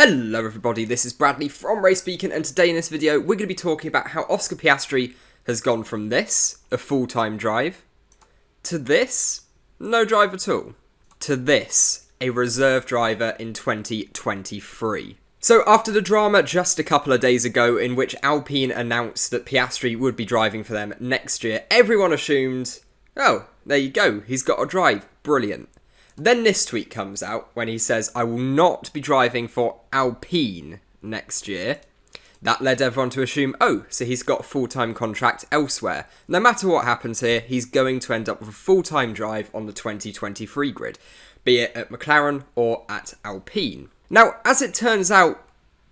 Hello everybody, this is Bradley from RaceBeacon, and today in this video we're going to be talking about how Oscar Piastri has gone from this, a full-time drive, to this, no drive at all, to this, a reserve driver in 2023. So after the drama just a couple of days ago in which Alpine announced that Piastri would be driving for them next year, everyone assumed, oh, there you go, he's got a drive, brilliant. Then this tweet comes out when he says, I will not be driving for Alpine next year. That led everyone to assume, oh, so he's got a full-time contract elsewhere. No matter what happens here, he's going to end up with a full-time drive on the 2023 grid, be it at McLaren or at Alpine. Now, as it turns out,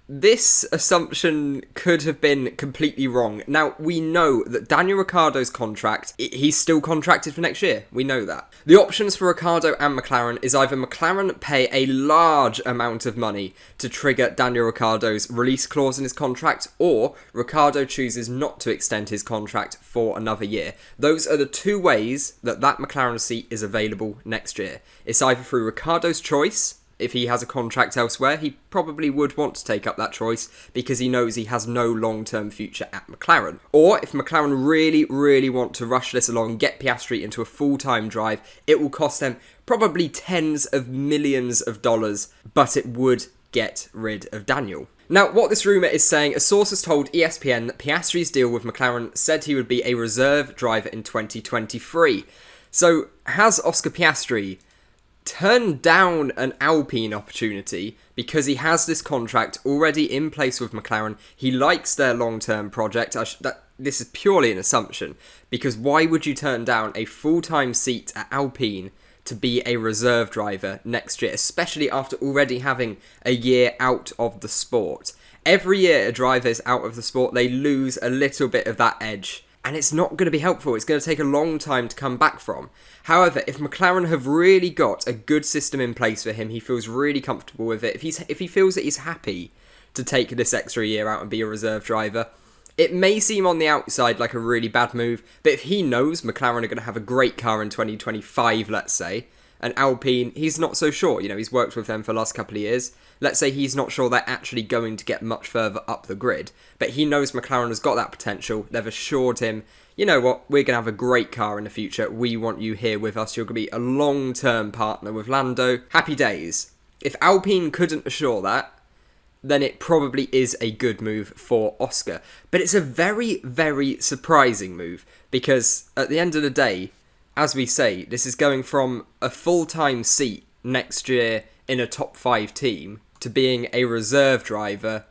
this assumption could have been completely wrong. Now, we know that Daniel Ricciardo's contract, he's still contracted for next year. We know that. The options for Ricciardo and McLaren is either McLaren pay a large amount of money to trigger Daniel Ricciardo's release clause in his contract, or Ricciardo chooses not to extend his contract for another year. Those are the two ways that McLaren seat is available next year. It's either through Ricciardo's choice. If he has a contract elsewhere, he probably would want to take up that choice because he knows he has no long-term future at McLaren. Or if McLaren really want to rush this along and get Piastri into a full-time drive, it will cost them probably tens of millions of dollars, but it would get rid of Daniel. Now, what this rumour is saying, a source has told ESPN that Piastri's deal with McLaren said he would be a reserve driver in 2023. So, has Oscar Piastri turned down an Alpine opportunity because he has this contract already in place with McLaren? He likes their long-term project. This is purely an assumption, because why would you turn down a full-time seat at Alpine to be a reserve driver next year, especially after already having a year out of the sport? Every year a driver is out of the sport, they lose a little bit of that edge. And it's not going to be helpful. It's going to take a long time to come back from. However, if McLaren have really got a good system in place for him, he feels really comfortable with it. If he feels that he's happy to take this extra year out and be a reserve driver, it may seem on the outside like a really bad move. But if he knows McLaren are going to have a great car in 2025, let's say, and Alpine, he's not so sure. You know, he's worked with them for the last couple of years. Let's say he's not sure they're actually going to get much further up the grid, but he knows McLaren has got that potential. They've assured him, you know what, we're going to have a great car in the future. We want you here with us. You're going to be a long-term partner with Lando. Happy days. If Alpine couldn't assure that, then it probably is a good move for Oscar. But it's a very surprising move, because at the end of the day, as we say, this is going from a full-time seat next year in a top 5 team to being a reserve driver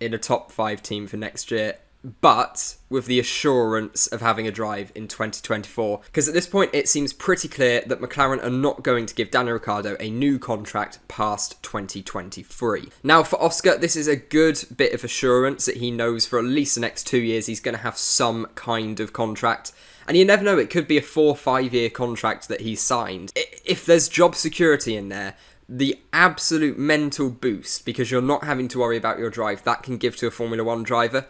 in a top 5 team for next year, but with the assurance of having a drive in 2024. Because at this point, it seems pretty clear that McLaren are not going to give Daniel Ricciardo a new contract past 2023. Now, for Oscar, this is a good bit of assurance that he knows for at least the next 2 years he's going to have some kind of contract. And you never know, it could be a 4 or 5 year contract that he's signed. If there's job security in there, the absolute mental boost, because you're not having to worry about your drive, that can give to a Formula 1 driver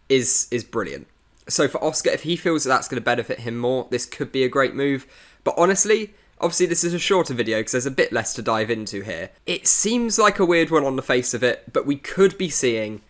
is brilliant. So for Oscar, if he feels that that's going to benefit him more, this could be a great move. But honestly, obviously this is a shorter video because there's a bit less to dive into here. It seems like a weird one on the face of it, but we could be seeing,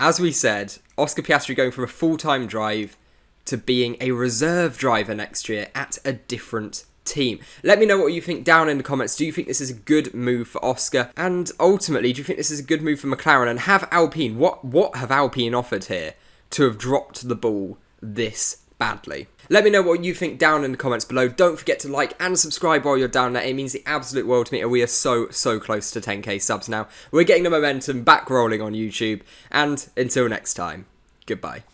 as we said, Oscar Piastri going from a full-time drive to being a reserve driver next year at a different team. Let me know what you think down in the comments. Do you think this is a good move for Oscar? And ultimately, do you think this is a good move for McLaren? And have Alpine, what have Alpine offered here to have dropped the ball this badly? Let me know what you think down in the comments below. Don't forget to like and subscribe while you're down there. It means the absolute world to me, and we are so close to 10k subs now. We're getting the momentum back rolling on YouTube, and until next time, goodbye.